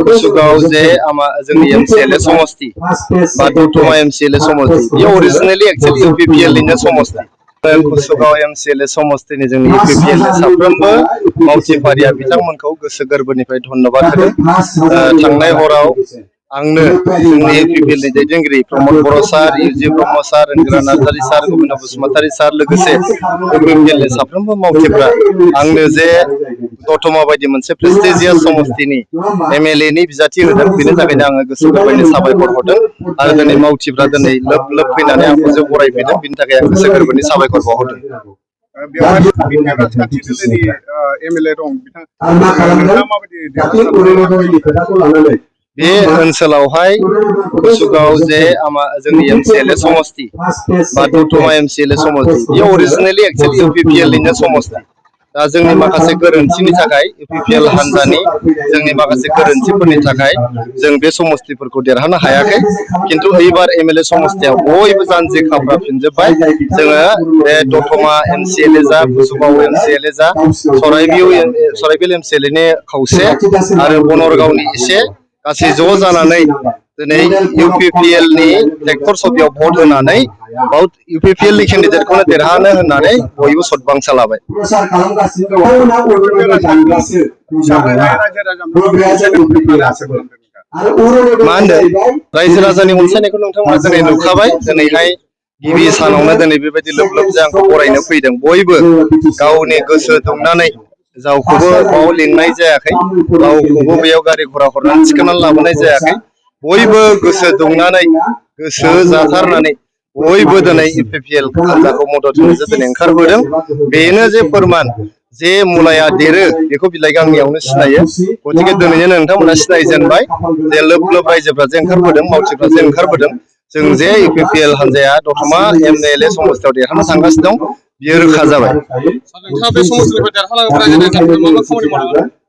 कुसुगाव जे जोंनि एमसीएलए समष्टि बा दतमा एमसीएलए समष्टि ये ओरिजिनली एक्चुअली यूपीपीएल नि समष्टि कुसुगाव एमसीएलए समष्टिनि जोंनि यूपीपीएल नि साफ्रोमबो मावथिफारिया बिथांमोनखौ गोसो गोरबोनिफ्राय धन्यबाद होदों। थांनाय हराव आंनो जोंनि यूपीपीएल नि दैदेनगिरि प्रमद बर' सार, इउजि ब्रह्म सार, इंदिरा नार्जारी सार, गोविंद बसुमतारी सार लोगोसे यूपीपीएल नि साफ्रोमबो मावथिफ्रा आंनो जे दतमा बायदि मोनसे प्रेस्टिजियास समष्टिनि एमएलए नि बिजाथि होदों बेनि थाखायनो आङो गोसो गोरबोनि साबायखर हरदों आरो दिनै मावथिफ्रा दिनै लोब लोब फैनानै आंखौ जे बरायफैदों बेनि थाखाय आं गोसो गोरबोनि साबायखर बावहरदों। बे ओनसोलावहाय कुसुगाव जे जोंनि एमसीएलए समष्टि बा दतमा एमसीएलए समष्टि बेयो ओरिजिनली एक्चुअली यूपीपीएल निनो समष्टि। दा जोंनि माखासे गोरोन्थिनि थाखाय यूपीपीएल हान्जानि जोंनि माखासे गोरोन्थिफोरनि थाखाय जों बे समष्टिफोरखौ देरहानो हायाखै, किन्तु एबार एमएलए समष्टियाव बयबो जानजि खाफ्राफिनजोब्बाय। जोङो बे दतमा एमसीएलए जा, कुसुगाव एमसीएलए जा, सराइबिल एमसीएलए नि खावसे आरो बनरगावनि एसे गासै ज' जानानै दिनै यूपीपीएल नि ट्रेक्टर सभियाव भट होनानै यूपीपीएल नि केन्डिडेटखौनो देरहानो होननानै बयबो सदबांसा लाबाय। मा होनदों रायजो राजानि अनसायनायखौ नोंथांमोना दिनै नुखाबाय। दिनैहाय गिबि सानावनो दिनै बेबायदि लोब लोब जे आंखौ बरायनो फैदों, बयबो गावनि गोसो दुंनानै रावखौबो बाव लिंनाय जायाखै, रावखौबो बेयाव गारि घोड़ा हरनानै थिखोनानै लाबोनाय जायाखै। बयबो गोसो दुंनानै गोसो जाथारनानै बयबो दिनै यूपीपीएल हान्जाखौ मदद होनो दिनै ओंखारबोदों। बेनो जे फोरमान जे मुलाया देरो बेखौ बिलाइ गांनैयावनो सिनायो। गतिके दिनैनो नोंथांमोना सिनायजेनबाय जे लोब लोब रायजोफ्रा जे ओंखारबोदों, मावथिफ्रा जे ओंखारबोदों, जों जे यूपीपीएल हान्जाया दतमा एमएलए समष्टियाव देरहानो थांगासिनो दं बियो रोखा जाबाय।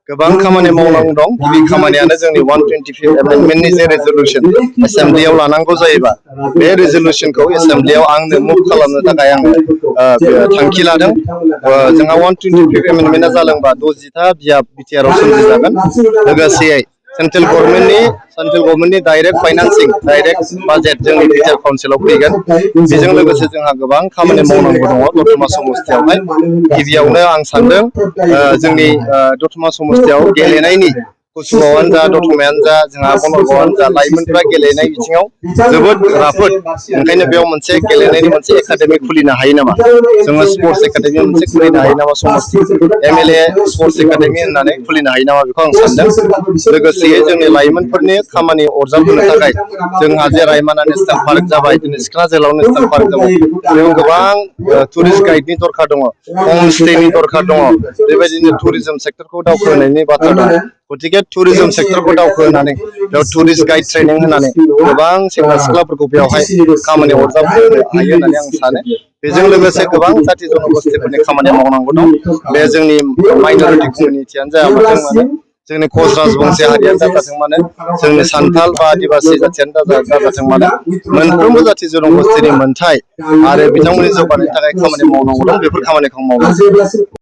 गोबां खामानि मावनांगौ दं। गिबि खामानियानो जोंनि 125 एमेन्डमेन्टनि जे रेजोल्यूशन एसेम्बलियाव लानांगौ जायोबा बे रेजोल्यूशनखौ एसेम्बलियाव आंनो मुभ खालामनो थाखाय आङो थांखि लादों। जोंहा 125 एमेन्डमेन्टआ जालांबा 60था बियाब बिटिआरआव सोमजिजागोन। लोगोसेयै सेन्ट्रेल गभर्नमेन्टनि डाइरेक्ट फाइनान्सिं, डाइरेक्ट बाजेट जोंनि बिटिआर काउन्सिलाव फैगोन। बेजों लोगोसे जोंहा गोबां खामानि मावनांगौ दङ दतमा समष्टियावहाय। गिबियावनो आं सानदों जोंनि दतमा समष्टियाव गेलेनायनि कुसुगावआनो जा, दतमायानो जा, जोंहा बनरगावआनो जा, लाइमोनफ्रा गेलेनाय बिथिङाव जोबोद राफोद। ओंखायनो बेयाव मोनसे गेलेनायनि मोनसे एकाडेमि खुलिनो हायो नामा, जोङो स्पर्ट्स एकाडेमि मोनसे खुलिनो हायो नामा, समष्टि एमएलए स्पर्ट्स एकाडेमि होननानै खुलिनो हायो नामा बेखौ आं सानदों। लोगोसेयै जोंनि लाइमोनफोरनि खामानि अरजाबहोनो थाखाय जोंहा जे रायमना नेसनेल पार्क जाबाय, दिनै सिखोना जोहोलाव नेसनेल पार्क जाबाय, बेयाव गोबां टुरिस्ट गाइडनि दरकार दङ, हम स्टेनि दरकार दङ। बेबायदिनो टुरिजम सेक्टरखौ दावखोहोनायनि बाथ्रा दं। गतिके टुरिजम सेक्टरखौ दावखोहोनानै बेयाव टुरिस्ट गाइड ट्रेनिं होनानै गोबां सेंग्रा सिख्लाफोरखौ बेवहाय खामानि अरजाबहोनो हायो होननानै आं सानो। बेजों लोगोसे गोबां जाथि जनगोष्ठीफोरनि खामानि मावनांगौ दं। बे जोंनि माइनरिटि कमिउनिटियानो जायाथों मानो, जोंनि कच राजबंसि हारियानो जाथों मानो, जोंनि सान्थाल बा आदिबासि जाथियानो दाजाथों मानो, मोनफ्रोमबो जाथि जनगोष्ठीनि मोनथाय आरो बिथांमोननि जौगानायनि थाखाय खामानि मावनांगौ दं। बेफोर खामानिखौ मावनांगौ।